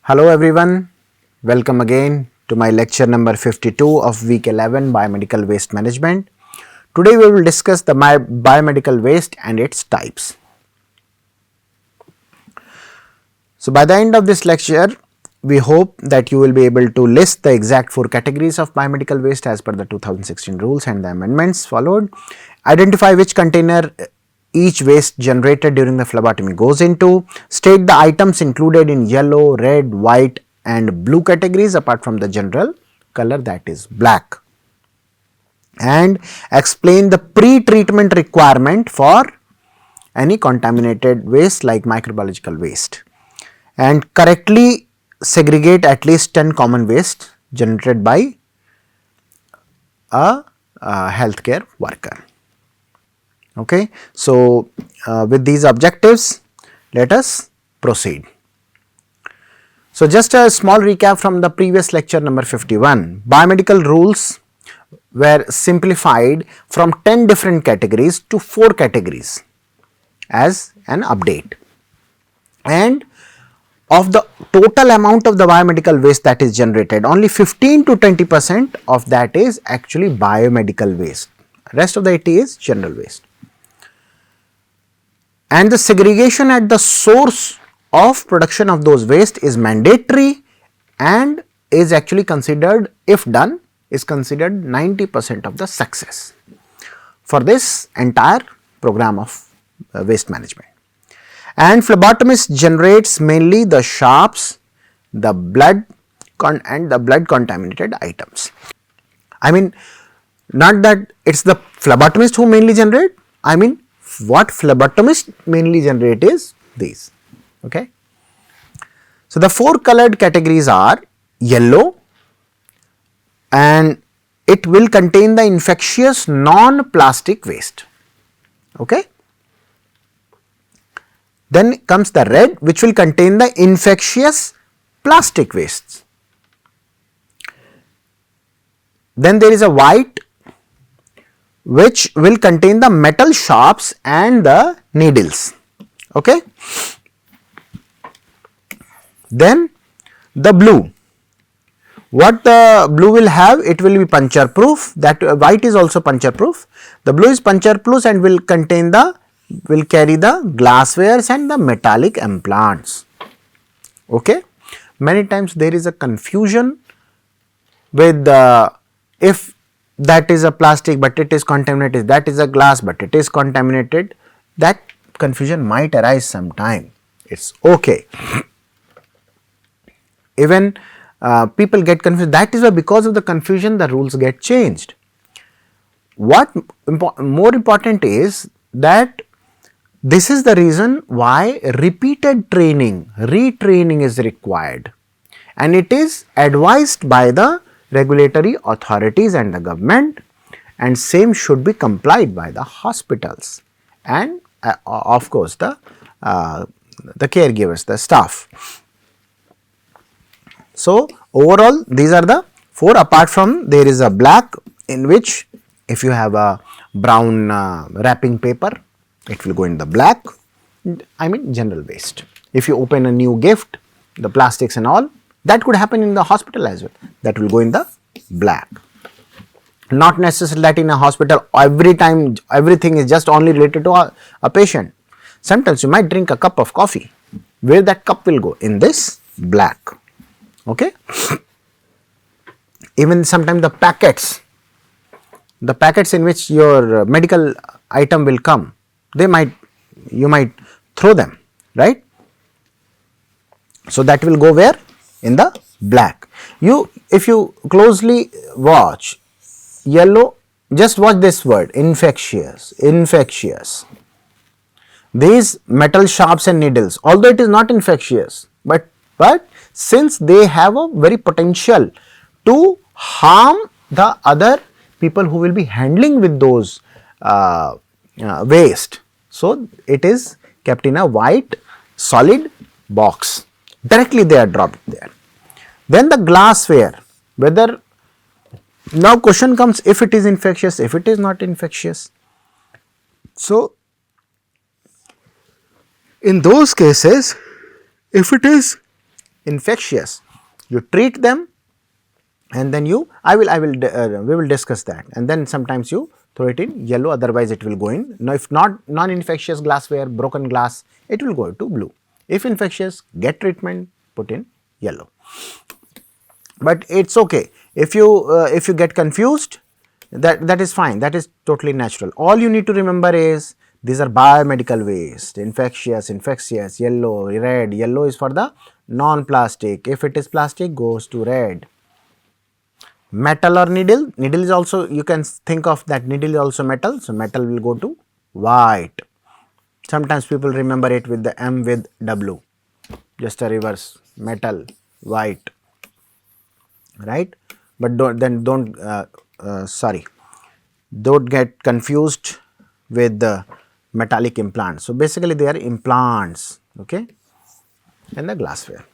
Hello everyone, welcome again to my lecture number 52 of week 11 Biomedical Waste Management. Today we will discuss the biomedical waste and its types. So by the end of this lecture, we hope that you will be able to list the exact 4 categories of biomedical waste as per the 2016 rules and the amendments followed, identify which container each waste generated during the phlebotomy goes into, state the items included in yellow, red, white and blue categories apart from the general color, that is black, and explain the pre-treatment requirement for any contaminated waste like microbiological waste, and correctly segregate at least 10 common waste generated by a healthcare worker. Okay. So, with these objectives, let us proceed. So, just a small recap from the previous lecture number 51. Biomedical rules were simplified from 10 different categories to 4 categories as an update, and of the total amount of the biomedical waste that is generated, only 15 to 20% of that is actually biomedical waste, rest of the 80 is general waste. And the segregation at the source of production of those waste is mandatory and is actually considered, if done, is considered 90% of the success for this entire program of waste management. And phlebotomist generates mainly the sharps, the blood and the blood contaminated items. I mean, not that it is the phlebotomist who mainly generate, I mean what phlebotomist mainly generate is these. Okay. So, the 4 colored categories are yellow, and it will contain the infectious non-plastic waste. Okay. Then comes the red, which will contain the infectious plastic wastes. Then there is a white, which will contain the metal sharps and the needles. Okay. Then the blue, what the blue will have, it will be puncture proof, that white is also puncture proof. The blue is puncture proof and will contain the, will carry the glasswares and the metallic implants. Okay. Many times there is a confusion with if that is a plastic but it is contaminated, that is a glass but it is contaminated, that confusion might arise sometime, it is okay. Even people get confused, that is why because of the confusion the rules get changed. What more important is that this is the reason why repeated training, retraining is required, and it is advised by the regulatory authorities and the government, and same should be complied by the hospitals and of course the caregivers, the staff. So, overall these are the 4, apart from there is a black, in which if you have a brown wrapping paper, it will go in the black, I mean general waste. If you open a new gift, the plastics and all, that could happen in the hospital as well, that will go in the black. Not necessarily that in a hospital every time everything is just only related to a patient. Sometimes you might drink a cup of coffee, where that cup will go in this black. Okay. Even sometimes the packets in which your medical item will come, you might throw them, right. So, that will go where? In the black. If you closely watch yellow, just watch this word, infectious, infectious. These metal sharps and needles, although it is not infectious, but since they have a very potential to harm the other people who will be handling with those waste, so it is kept in a white solid box, directly they are dropped there. Then the glassware, whether, now question comes, if it is infectious, if it is not infectious. So, in those cases, if it is infectious, you treat them, and then you we will discuss that, and then sometimes you throw it in yellow, otherwise it will go in. Now, if not non-infectious glassware, broken glass, it will go to blue. If infectious, get treatment, put in yellow. But it's okay if you get confused, that is fine, that is totally natural. All you need to remember is these are biomedical waste: infectious, yellow, red. Yellow is for the non-plastic. If it is plastic, goes to red. Metal or needle, needle is also, you can think of that needle is also metal, so metal will go to white. Sometimes people remember it with the M with W, just a reverse, metal, white, right? But don't get confused with the metallic implants. So basically they are implants, okay, in the glassware.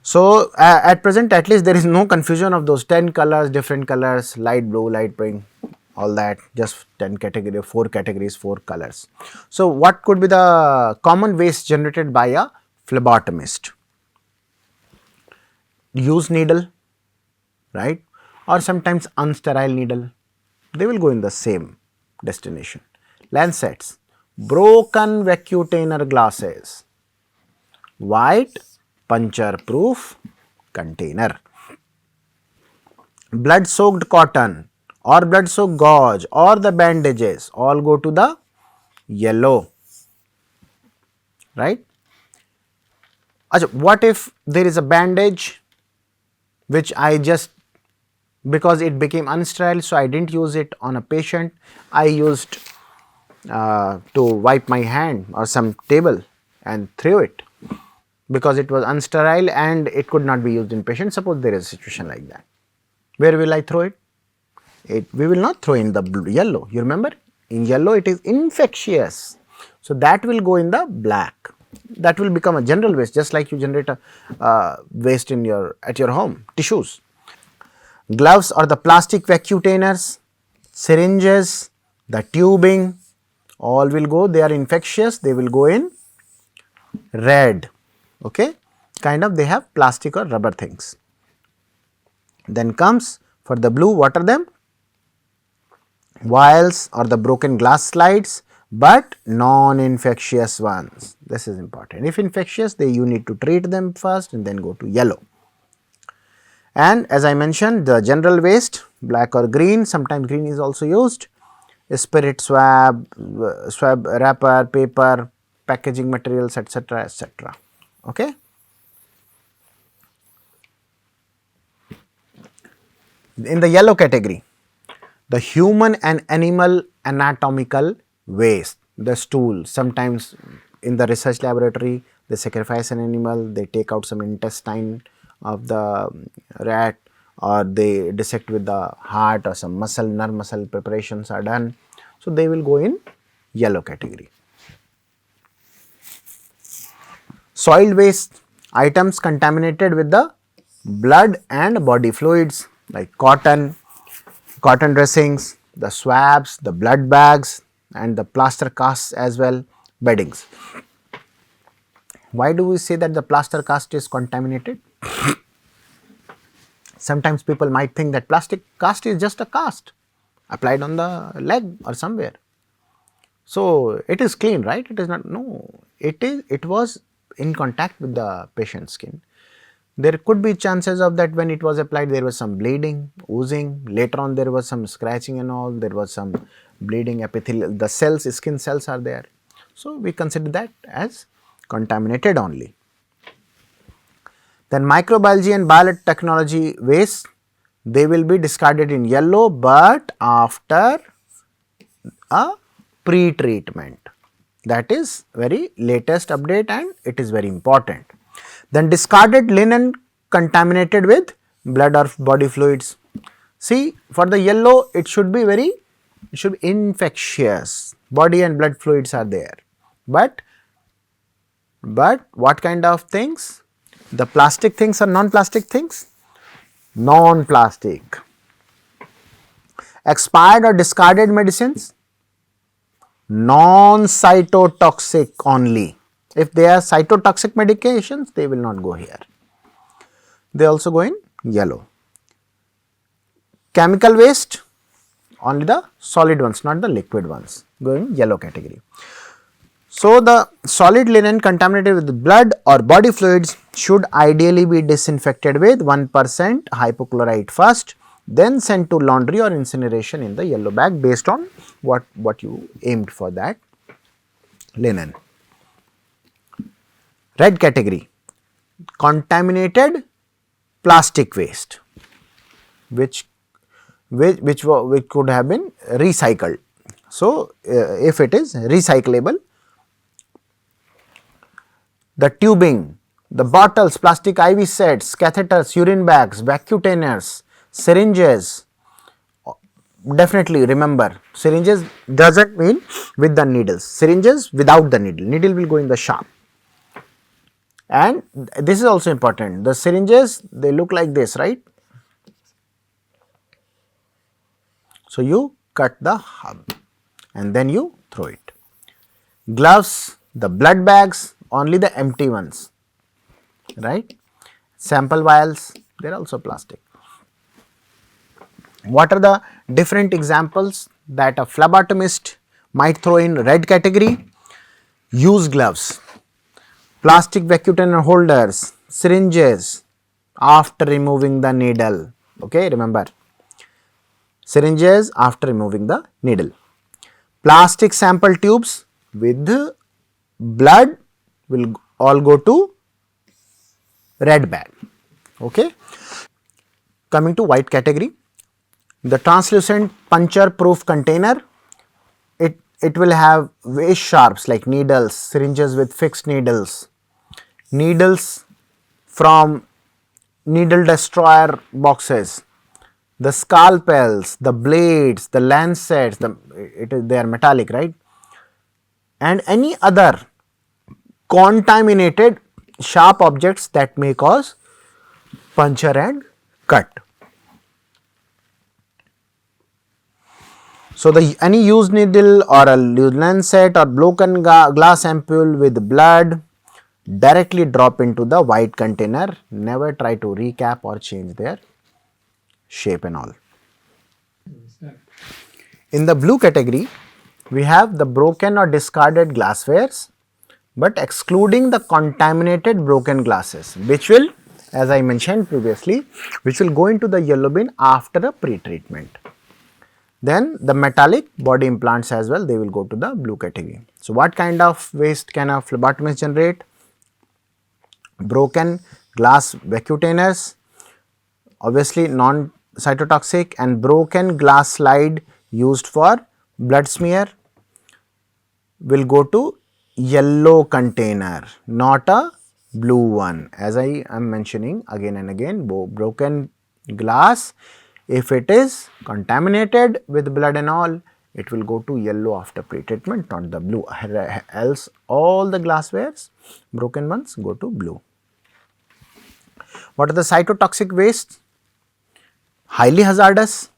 So at present, at least there is no confusion of those 10 colors, different colors, light blue, light pink, all that, just 10 category, 4 categories, 4 colors. So what could be the common waste generated by a phlebotomist? Used needle, right, or sometimes unsterile needle, they will go in the same destination. Lancets, broken vacutainer glasses, white puncture proof container. Blood soaked cotton or blood soaked gauze or the bandages all go to the yellow, right. What if there is a bandage which I just, because it became unsterile, so I did not use it on a patient, I used to wipe my hand or some table and threw it because it was unsterile and it could not be used in patient. Suppose there is a situation like that, where will I throw it? We will not throw in the yellow. You remember, in yellow it is infectious, so that will go in the black. That will become a general waste, just like you generate a waste in at your home, tissues. Gloves or the plastic vacutainers, syringes, the tubing, all will go, they are infectious, they will go in red, okay, kind of they have plastic or rubber things. Then comes for the blue, what are them? Vials or the broken glass slides, but non-infectious ones. This is important. If infectious, you need to treat them first and then go to yellow. And as I mentioned, the general waste, black or green, sometimes green is also used, spirit swab, swab wrapper, paper, packaging materials, etc., etc. Okay. In the yellow category, the human and animal anatomical waste, the stool. Sometimes in the research laboratory, they sacrifice an animal, they take out some intestine of the rat, or they dissect with the heart, or some muscle, nerve muscle preparations are done. So they will go in yellow category. Soil waste, items contaminated with the blood and body fluids like cotton dressings, the swabs, the blood bags, and the plaster casts as well, beddings. Why do we say that the plaster cast is contaminated? Sometimes people might think that plastic cast is just a cast applied on the leg or somewhere. So it is clean, right? It is not, no, it was in contact with the patient's skin. There could be chances of that when it was applied, there was some bleeding, oozing, later on there was some scratching and all, there was some bleeding, epithelial, the cells, skin cells are there. So we consider that as contaminated only. Then microbiology and biotechnology waste, they will be discarded in yellow, but after a pre-treatment. That is very latest update and it is very important. Then discarded linen contaminated with blood or body fluids. See, for the yellow it should be infectious, body and blood fluids are there, but what kind of things? The plastic things or non-plastic things? Non-plastic. Expired or discarded medicines? Non-cytotoxic only. If they are cytotoxic medications, they will not go here. they also go in yellow. Chemical waste, only the solid ones, not the liquid ones, go in yellow category. So, the solid linen contaminated with blood or body fluids should ideally be disinfected with 1% hypochlorite first, then sent to laundry or incineration in the yellow bag based on what you aimed for that linen. Red category, contaminated plastic waste, which could have been recycled. So, if it is recyclable, the tubing, the bottles, plastic IV sets, catheters, urine bags, vacutainers, syringes, definitely remember syringes does not mean with the needles, syringes without the needle, needle will go in the shaft. And this is also important, the syringes they look like this, right. So, you cut the hub and then you throw it. Gloves, the blood bags, only the empty ones, right. Sample vials, they are also plastic. What are the different examples that a phlebotomist might throw in red category? Use gloves, plastic vacutainer holders, syringes after removing the needle, okay, remember syringes after removing the needle. Plastic sample tubes with blood will all go to red bag, okay. Coming to white category, the translucent puncture proof container, it will have waste sharps like needles, syringes with fixed needles, needles from needle destroyer boxes, the scalpels, the blades, the lancets, they are metallic, right, and any other contaminated sharp objects that may cause puncture and cut. So, any used needle or a lancet or broken glass ampoule with blood directly drop into the white container, never try to recap or change their shape and all. In the blue category, we have the broken or discarded glasswares, but excluding the contaminated broken glasses, which will, as I mentioned previously, which will go into the yellow bin after a pre-treatment. Then the metallic body implants as well, they will go to the blue category. So, what kind of waste can a phlebotomist generate? Broken glass vacutainers, obviously non-cytotoxic, and broken glass slide used for blood smear will go to yellow container, not a blue one. As I am mentioning again and again, broken glass, if it is contaminated with blood and all, it will go to yellow after pre-treatment, not the blue, else all the glasswares, broken ones, go to blue. What are the cytotoxic wastes? Highly hazardous.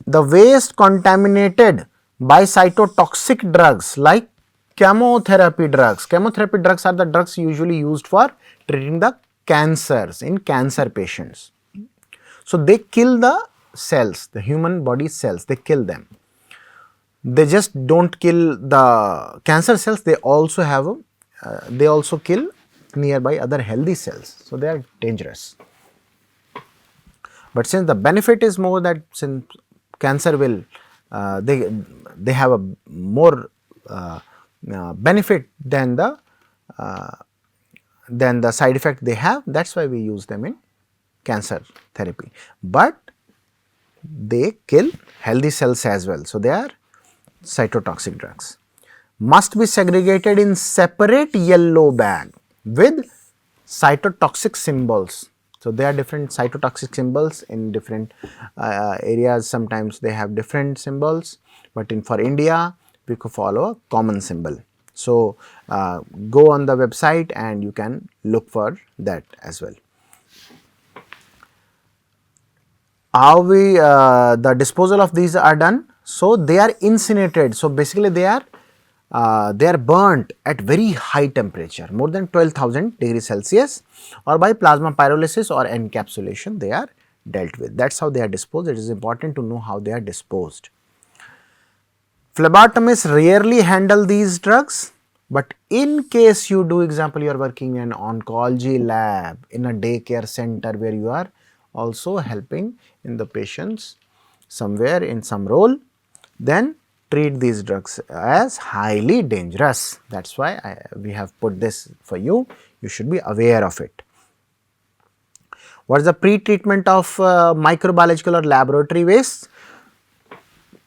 The waste contaminated by cytotoxic drugs like chemotherapy drugs. Chemotherapy drugs are the drugs usually used for treating the cancers in cancer patients. So, they kill the cells, the human body cells, they kill them. They just do not kill the cancer cells, they also have they also kill nearby other healthy cells. So, they are dangerous. But since the benefit is more, that since cancer will they have a more benefit than the side effect they have, that is why we use them in cancer therapy, but they kill healthy cells as well. So, they are cytotoxic drugs. Must be segregated in separate yellow bag with cytotoxic symbols. So, there are different cytotoxic symbols in different areas, sometimes they have different symbols, but for India we could follow a common symbol. So, go on the website and you can look for that as well. How the disposal of these are done? So, they are incinerated. So, basically they are they are burnt at very high temperature, more than 12,000 degrees Celsius, or by plasma pyrolysis or encapsulation they are dealt with. That is how they are disposed. It is important to know how they are disposed. Phlebotomists rarely handle these drugs, but in case you do, example, you are working in an oncology lab, in a daycare center where you are also helping in the patients somewhere in some role, then treat these drugs as highly dangerous. That is why we have put this for you. You should be aware of it. What is the pre-treatment of microbiological or laboratory waste?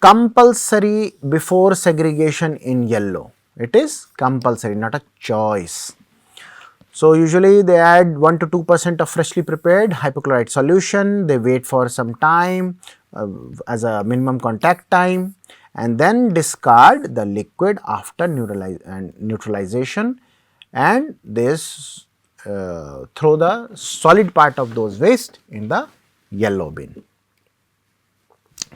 Compulsory before segregation in yellow. It is compulsory, not a choice. So, usually they add 1 to 2% of freshly prepared hypochlorite solution, they wait for some time as a minimum contact time, and then discard the liquid after neutralization, and this throw the solid part of those waste in the yellow bin.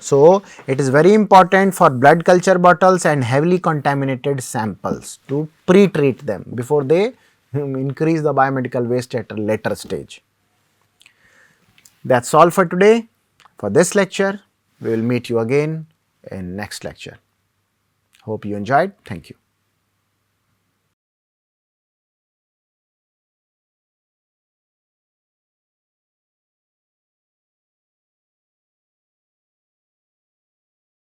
So, it is very important for blood culture bottles and heavily contaminated samples to pre-treat them before they increase the biomedical waste at a later stage. That is all for today. For this lecture, we will meet you again in next lecture. Hope you enjoyed. Thank you.